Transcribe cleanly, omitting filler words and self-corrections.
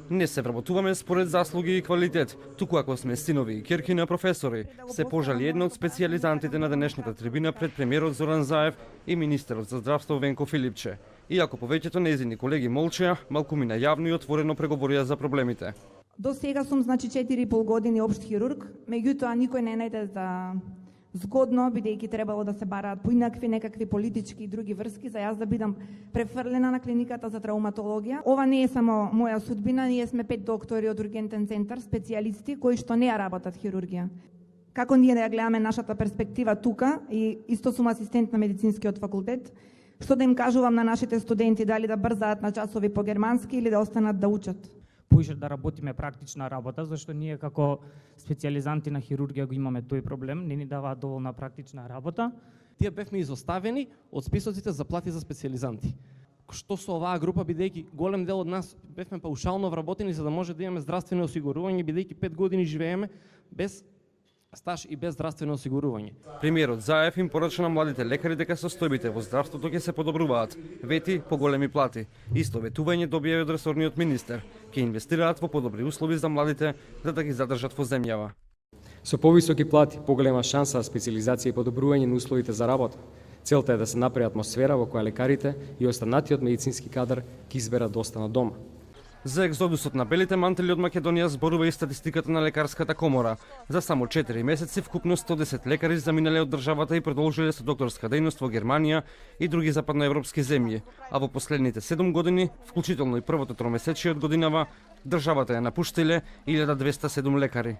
Не се вработуваме според заслуги и квалитет, туку ако сме синови и ќерки на професори, се пожали една од специјализантите на денешната трибина пред премиерот Зоран Заев и министерот за здравство Венко Филипче. Иако повеќето нејзини колеги молчеа, малкумина јавно и отворено преговорија за проблемите. До сега сум 4,5 години општ хирург, меѓутоа никој не најде за згодно, бидејќи требало да се бараат поинакви некакви политички и други врски, за јас да бидам префрлена на клиниката за травматологија. Ова не е само моја судбина, ние сме 5 доктори од ургентен центар, специјалисти кои што не ја работат хирургија. Како ние да ја гледаме нашата перспектива тука, и исто сум асистент на медицинскиот факултет, што да им кажувам на нашите студенти дали да брзаат на часови по германски или да останат да учат? Поише да работиме практична работа, зашто ние како специјализанти на хирургија го имаме тој проблем, не ни даваат доволна практична работа. Тие бевме изоставени од списоците за плати за специјализанти. Што со оваа група, бидејќи голем дел од нас бевме паушално вработени за да може да имаме здравствено осигурување, бидејќи 5 години живееме без стаж и без здравствено осигурување. Премиерот Заев им порача на младите лекари дека состојбите во здравството ќе се подобруваат, вети поголеми плати. Исто ветување добија од ресорниот министер, ќе инвестираат во подобри услови за младите за да ги задржат во земјава. Со повисоки плати, поголема шанса за специјализација и подобрување на условите за работа. Целта е да се направи атмосфера во која лекарите и останатиот медицински кадар ќе изберат да останат дома. За екзодусот на белите мантели од Македонија зборува и статистиката на лекарската комора. За само 4 месеци вкупно 110 лекари заминале од државата и продолжиле со докторска дејност во Германија и други западноевропски земји, а во последните 7 години, вклучително и првото тромесечие од годинава, државата ја напуштиле 1207 лекари.